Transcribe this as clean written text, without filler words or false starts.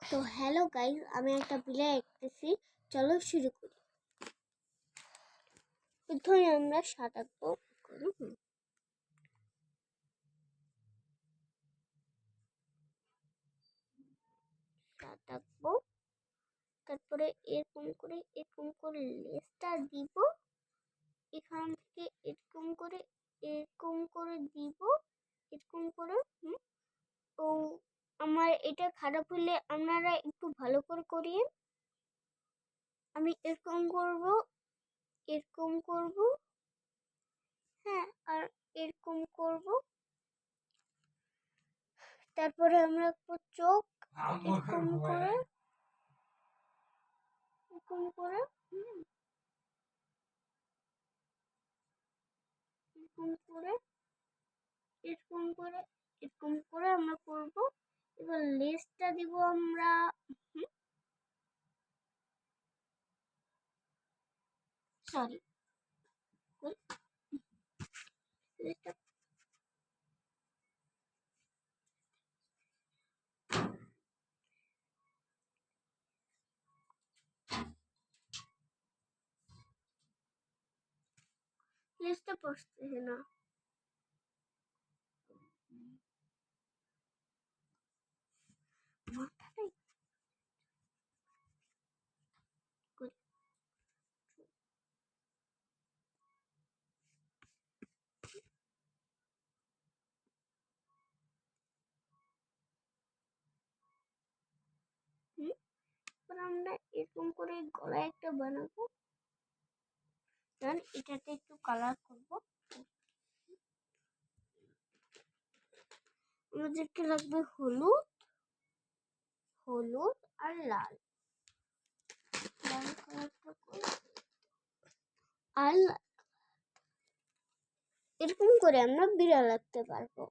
তো hello guys, আমি একটা বিলাই এঁকেছি। চলো শুরু করি। প্রথমে আমরা সাঁতারবো। সাঁতারবো, তারপরে এরকম করে লেজটা দিব, এখান থেকে এরকম করে দিব, এরকম করে। তো আমার এটা খারাপ হলে আপনারা একটু ভালো করে করিয়ে। আমি এরকম করব, হ্যাঁ, আর এরকম করব। তারপরে আমরা চোখ এরকম করে এরকম করে এরকম করে এরকম করে এরকম করে আমরা করব। এবার লেজটা দিব আমরা। সরি, লেজটা লেজটা পড়তেছে না। মাথাটাই এবার আমরা এরকম করে গলায় একটা বানাবো। এটাতে একটু কালার করব। আমাদেরকে লাগবে হলুদ আর লাল কালারটা আর এরকম করে আমরা বিড়াল আঁকতে পারবো।